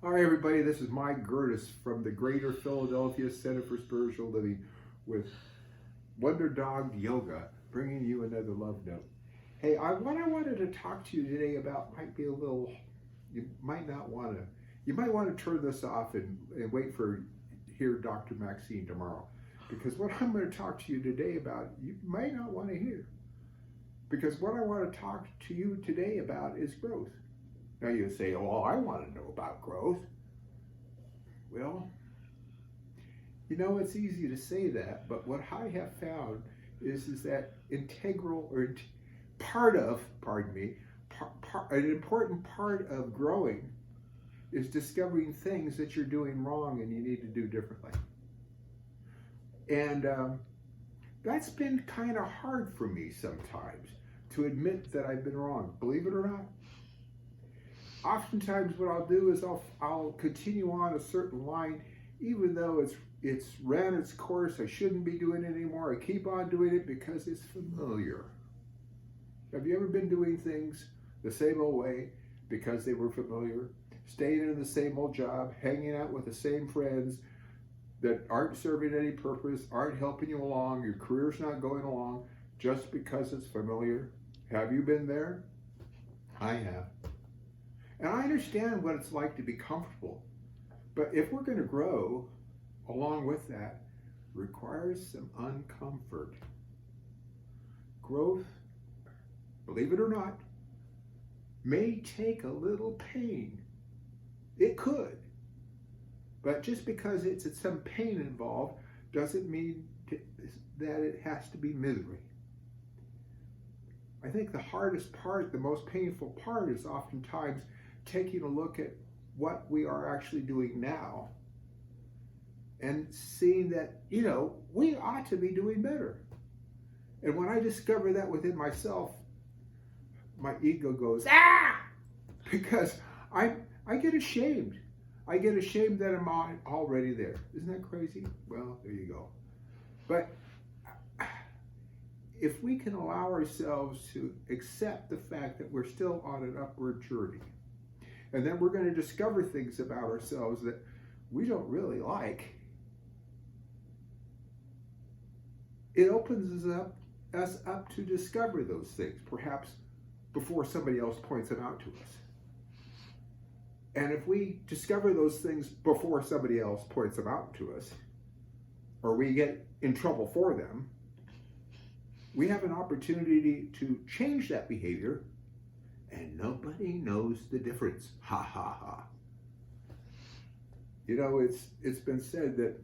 Hi, everybody. This is Mike Gerdes from the Greater Philadelphia Center for Spiritual Living with Wonder Dog Yoga, bringing you another love note. Hey, what I wanted to talk to you today about might be a little, you might not want to, you might want to turn this off and wait for hear Dr. Maxine tomorrow. Because what I'm going to talk to you today about, you might not want to hear. Because what I want to talk to you today about is growth. Now you say, oh, I want to know about growth. Well, it's easy to say that, but what I have found is that integral or part of, an important part of growing is discovering things that you're doing wrong and you need to do differently. And that's been kind of hard for me sometimes to admit that I've been wrong, believe it or not. Oftentimes what I'll do is I'll continue on a certain line, even though it's ran its course, I shouldn't be doing it anymore. I keep on doing it because it's familiar. Have you ever been doing things the same old way because they were familiar? Staying in the same old job, hanging out with the same friends that aren't serving any purpose, aren't helping you along, your career's not going along, just because it's familiar? Have you been there? I have. And I understand what it's like to be comfortable. But if we're going to grow, along with that, requires some uncomfort. Growth, believe it or not, may take a little pain. It could. But just because it's some pain involved doesn't mean that it has to be misery. I think the hardest part, the most painful part, is oftentimes taking a look at what we are actually doing now and seeing that, we ought to be doing better. And when I discover that within myself, my ego goes, ah! Because I get ashamed. I get ashamed that I'm already there. Isn't that crazy? Well, there you go. But if we can allow ourselves to accept the fact that we're still on an upward journey, and then we're going to discover things about ourselves that we don't really like, it opens us up to discover those things, perhaps before somebody else points them out to us. And if we discover those things before somebody else points them out to us, or we get in trouble for them, we have an opportunity to change that behavior, and nobody knows the difference. Ha ha ha. It's been said that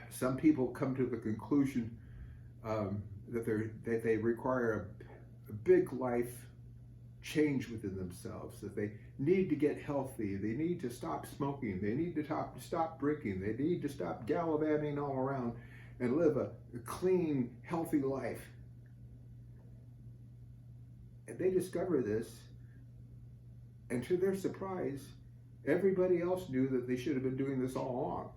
some people come to the conclusion that they require a big life change within themselves, that they need to get healthy, they need to stop smoking, they need to stop drinking, they need to stop gallivanting all around and live a clean, healthy life. And they discover this, and to their surprise, everybody else knew that they should have been doing this all along.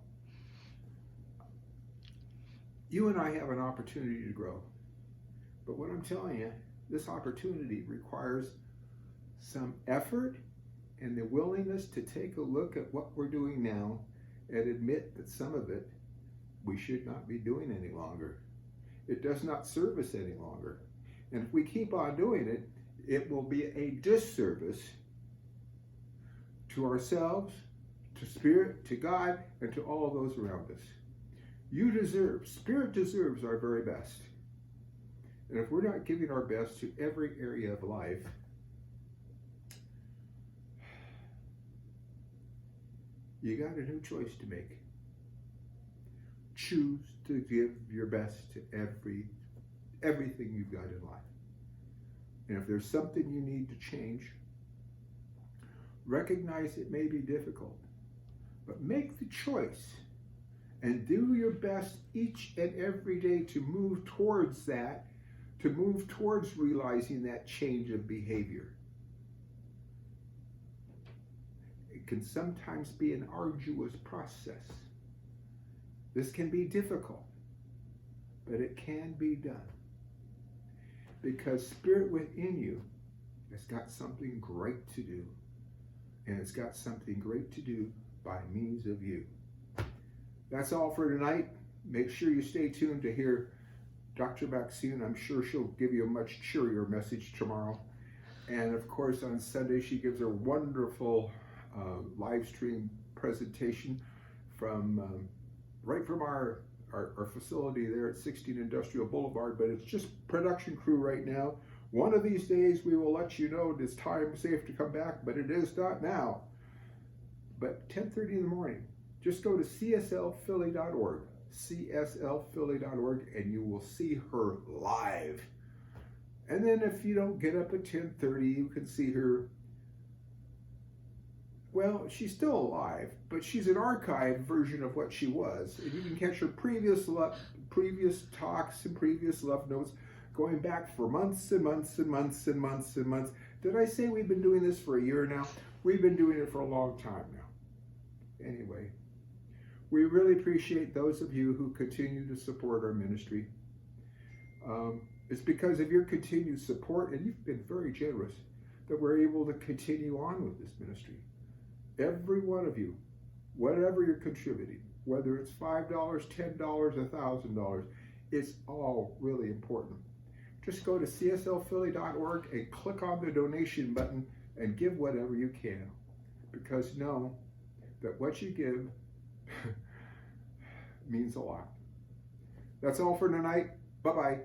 You and I have an opportunity to grow. But what I'm telling you, this opportunity requires some effort and the willingness to take a look at what we're doing now and admit that some of it we should not be doing any longer. It does not serve us any longer. And if we keep on doing it, it will be a disservice to ourselves, to Spirit, to God, and to all of those around us. Spirit deserves our very best. And if we're not giving our best to every area of life, you got a new choice to make. Choose to give your best to everything you've got in life. And if there's something you need to change, recognize it may be difficult, but make the choice and do your best each and every day to move towards that, to move towards realizing that change of behavior. It can sometimes be an arduous process. This can be difficult, but it can be done. Because Spirit within you has got something great to do. and it's got something great to do by means of you. That's all for tonight. Make sure you stay tuned to hear Dr. back soon. I'm sure she'll give you a much cheerier message tomorrow. And of course, on Sunday, she gives a wonderful live stream presentation from right from our facility there at 16 Industrial Boulevard. But it's just production crew right now. One of these days, we will let you know it's time safe to come back, but it is not now. But 10:30 in the morning, just go to cslphilly.org, cslphilly.org, and you will see her live. And then if you don't get up at 10:30, you can see her. Well, she's still alive, but she's an archived version of what she was. And you can catch her previous talks and previous love notes going back for months and months and months and months and months. Did I say we've been doing this for a year now? We've been doing it for a long time now. Anyway, we really appreciate those of you who continue to support our ministry. It's because of your continued support, and you've been very generous, that we're able to continue on with this ministry. Every one of you, whatever you're contributing, whether it's $5, $10, $1,000, it's all really important. Just go to cslphilly.org and click on the donation button and give whatever you can. Because know that what you give means a lot. That's all for tonight. Bye-bye.